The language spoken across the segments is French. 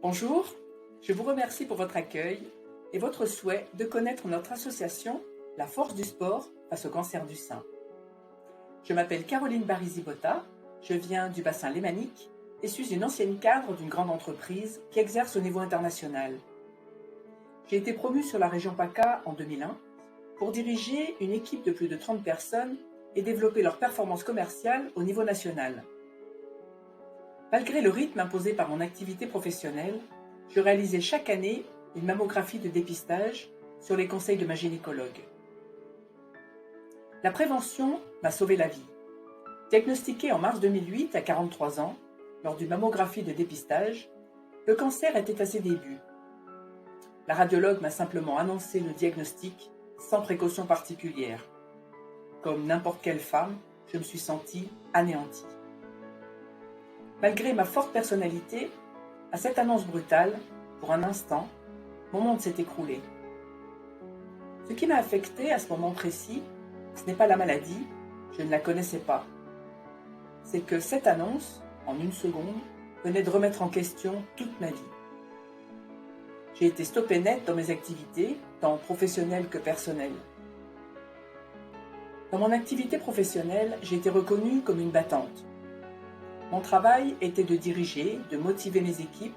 Bonjour, je vous remercie pour votre accueil et votre souhait de connaître notre association La Force du Sport face au cancer du sein. Je m'appelle Caroline Barisi-Botta, je viens du bassin lémanique et suis une ancienne cadre d'une grande entreprise qui exerce au niveau international. J'ai été promue sur la région PACA en 2001 pour diriger une équipe de plus de 30 personnes et développer leur performance commerciale au niveau national. Malgré le rythme imposé par mon activité professionnelle, je réalisais chaque année une mammographie de dépistage sur les conseils de ma gynécologue. La prévention m'a sauvé la vie. Diagnostiqué en mars 2008 à 43 ans, lors d'une mammographie de dépistage, le cancer était à ses débuts. La radiologue m'a simplement annoncé le diagnostic sans précaution particulière. Comme n'importe quelle femme, je me suis sentie anéantie. Malgré ma forte personnalité, à cette annonce brutale, pour un instant, mon monde s'est écroulé. Ce qui m'a affectée à ce moment précis, ce n'est pas la maladie, je ne la connaissais pas. C'est que cette annonce, en une seconde, venait de remettre en question toute ma vie. J'ai été stoppée net dans mes activités, tant professionnelles que personnelles. Dans mon activité professionnelle, j'ai été reconnue comme une battante. Mon travail était de diriger, de motiver mes équipes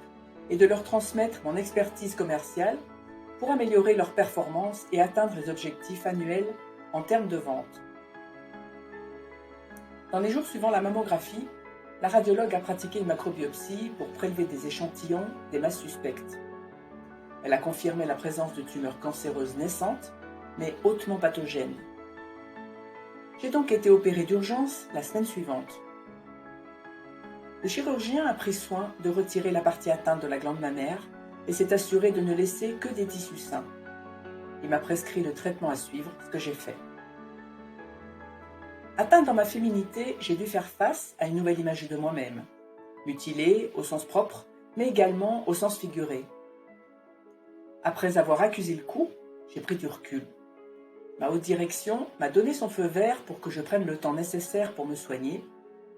et de leur transmettre mon expertise commerciale pour améliorer leurs performances et atteindre les objectifs annuels en termes de vente. Dans les jours suivant la mammographie, la radiologue a pratiqué une macrobiopsie pour prélever des échantillons des masses suspectes. Elle a confirmé la présence de tumeurs cancéreuses naissantes, mais hautement pathogènes. J'ai donc été opérée d'urgence la semaine suivante. Le chirurgien a pris soin de retirer la partie atteinte de la glande mammaire et s'est assuré de ne laisser que des tissus sains. Il m'a prescrit le traitement à suivre, ce que j'ai fait. Atteinte dans ma féminité, j'ai dû faire face à une nouvelle image de moi-même, mutilée au sens propre, mais également au sens figuré. Après avoir accusé le coup, j'ai pris du recul. Ma haute direction m'a donné son feu vert pour que je prenne le temps nécessaire pour me soigner,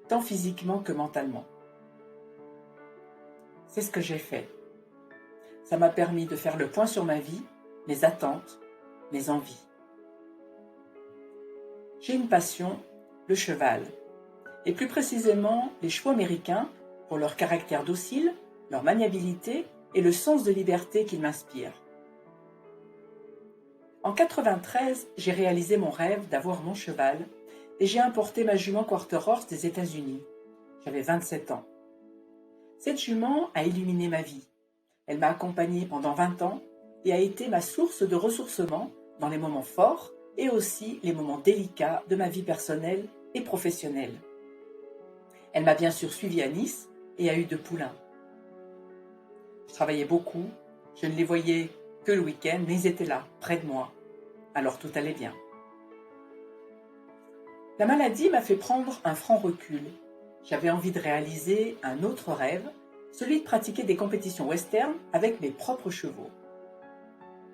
tant physiquement que mentalement. C'est ce que j'ai fait. Ça m'a permis de faire le point sur ma vie, mes attentes, mes envies. J'ai une passion, le cheval, et plus précisément les chevaux américains pour leur caractère docile, leur maniabilité et le sens de liberté qu'ils m'inspirent. En 1993, j'ai réalisé mon rêve d'avoir mon cheval et j'ai importé ma jument Quarter Horse des États-Unis. J'avais 27 ans. Cette jument a illuminé ma vie. Elle m'a accompagnée pendant 20 ans et a été ma source de ressourcement dans les moments forts et aussi les moments délicats de ma vie personnelle et professionnelle. Elle m'a bien sûr suivi à Nice et a eu 2 poulains. Je travaillais beaucoup, je ne les voyais que le week-end, mais ils étaient là, près de moi. Alors tout allait bien. La maladie m'a fait prendre un franc recul. J'avais envie de réaliser un autre rêve, celui de pratiquer des compétitions western avec mes propres chevaux.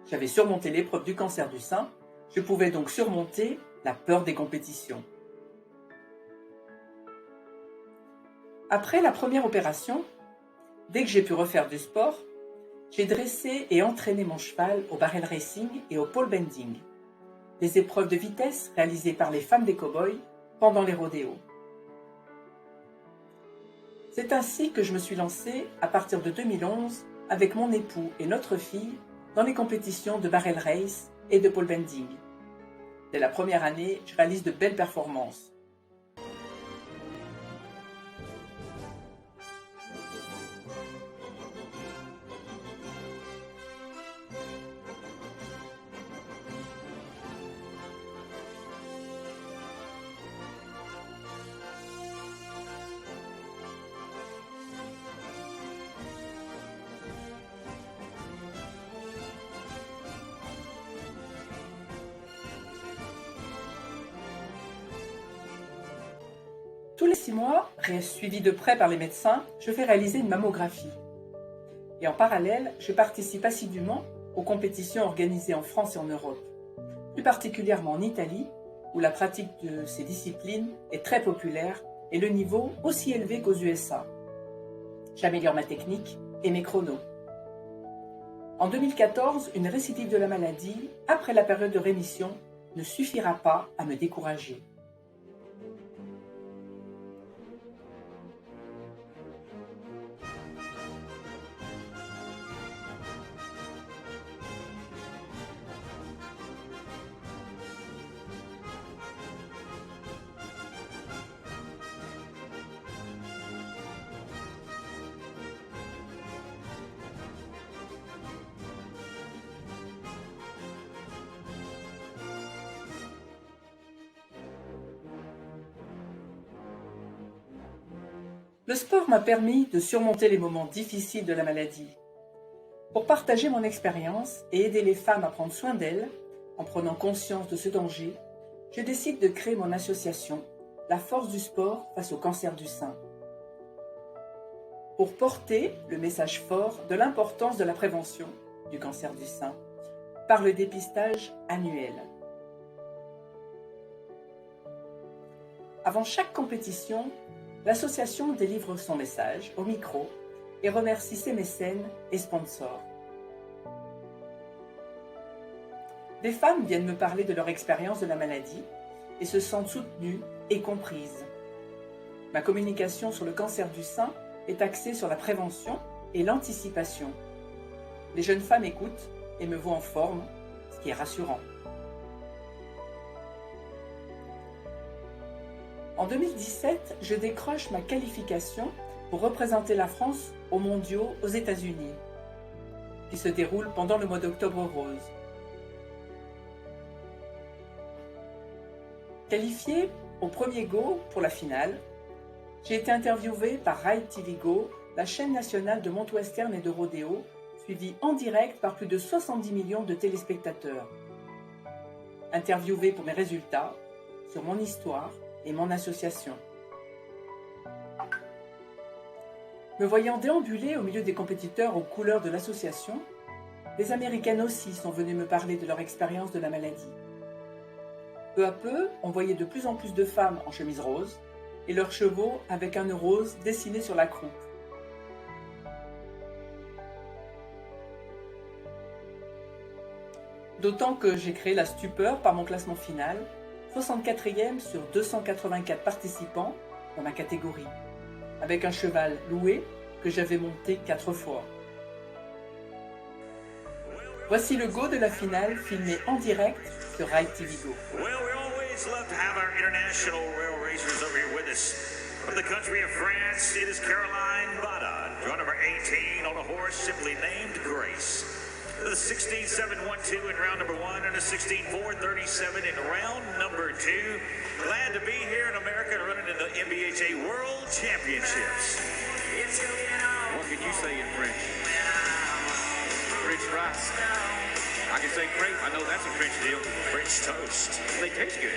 J'avais surmonté l'épreuve du cancer du sein, je pouvais donc surmonter la peur des compétitions. Après la première opération, dès que j'ai pu refaire du sport, j'ai dressé et entraîné mon cheval au barrel racing et au pole bending, des épreuves de vitesse réalisées par les femmes des cow-boys pendant les rodéos. C'est ainsi que je me suis lancée à partir de 2011 avec mon époux et notre fille dans les compétitions de barrel race et de pole bending. Dès la première année, je réalise de belles performances. Tous les 6 mois, suivi de près par les médecins, je fais réaliser une mammographie. Et en parallèle, je participe assidûment aux compétitions organisées en France et en Europe, plus particulièrement en Italie, où la pratique de ces disciplines est très populaire et le niveau aussi élevé qu'aux USA. J'améliore ma technique, et mes chronos. En 2014, une récidive de la maladie, après la période de rémission, ne suffira pas à me décourager. Le sport m'a permis de surmonter les moments difficiles de la maladie. Pour partager mon expérience et aider les femmes à prendre soin d'elles, en prenant conscience de ce danger, je décide de créer mon association, La Force du Sport face au cancer du sein. Pour porter le message fort de l'importance de la prévention du cancer du sein par le dépistage annuel. Avant chaque compétition, l'association délivre son message au micro et remercie ses mécènes et sponsors. Des femmes viennent me parler de leur expérience de la maladie et se sentent soutenues et comprises. Ma communication sur le cancer du sein est axée sur la prévention et l'anticipation. Les jeunes femmes écoutent et me voient en forme, ce qui est rassurant. En 2017, je décroche ma qualification pour représenter la France aux mondiaux aux États-Unis, qui se déroule pendant le mois d'Octobre Rose. Qualifiée au premier Go pour la finale, j'ai été interviewée par Ride TV Go, la chaîne nationale de monte-western et de rodéo, suivie en direct par plus de 70 millions de téléspectateurs. Interviewée pour mes résultats, sur mon histoire et mon association. Me voyant déambuler au milieu des compétiteurs aux couleurs de l'association, les Américaines aussi sont venues me parler de leur expérience de la maladie. Peu à peu, on voyait de plus en plus de femmes en chemise rose et leurs chevaux avec un nœud rose dessiné sur la croupe. D'autant que j'ai créé la stupeur par mon classement final, 64e sur 284 participants dans ma catégorie, avec un cheval loué que j'avais monté 4 fois. Voici le go de la finale filmé en direct sur Ride TV Go. Love to have our international rail racers over here with us. From the country of France, it is Caroline Bada, draw number 18 on a horse simply named Grace. The 16-7-1-2 in round number 1 and a 16-4-37 in round number 2. Glad to be here in America running in the NBHA World Championships. What can you say in French? French fries. I can say crepe. I know that's a French deal. French toast. They taste good.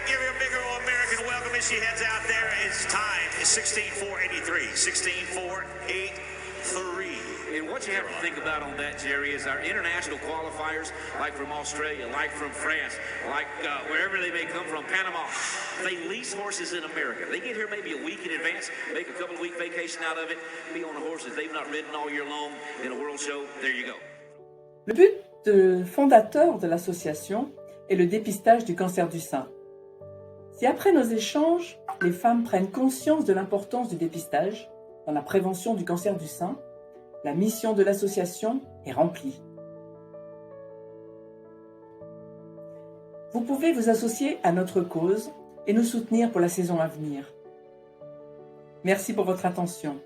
Give her a big old American welcome as she heads out there. It's time. It's 16-4-83. 16-4-8-3. And what you have to think about on that, Jerry, is our international qualifiers, like from Australia, like from France, like wherever they may come from, Panama, they lease horses in America. They get here maybe a week in advance, make a couple of week vacation out of it, be on the horses they've not ridden all year long in a world show. There you go. Le but fondateur de l'association est le dépistage du cancer du sein. Si après nos échanges, les femmes prennent conscience de l'importance du dépistage dans la prévention du cancer du sein, la mission de l'association est remplie. Vous pouvez vous associer à notre cause et nous soutenir pour la saison à venir. Merci pour votre attention.